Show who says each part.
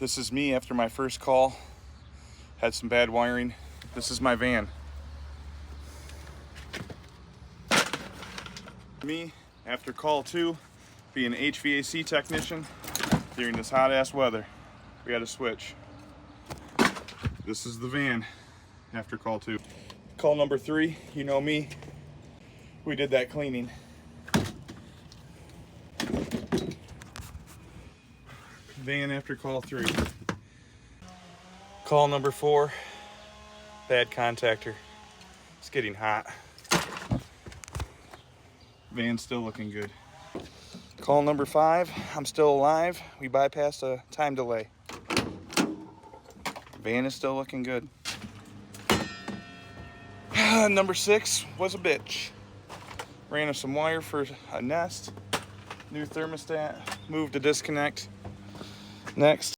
Speaker 1: This is me after my first call. Had some bad wiring. This is my van. Me after call 2, being an HVAC technician during this hot ass weather. We had to switch. This is the van after call 2. Call number 3, you know me. We did that cleaning. Van after call 3. Call number 4, bad contactor. It's getting hot. Van's still looking good. Call number 5, I'm still alive. We bypassed a time delay. Van is still looking good. Number 6 was a bitch. Ran us some wire for a Nest. New thermostat. Moved to disconnect. Next.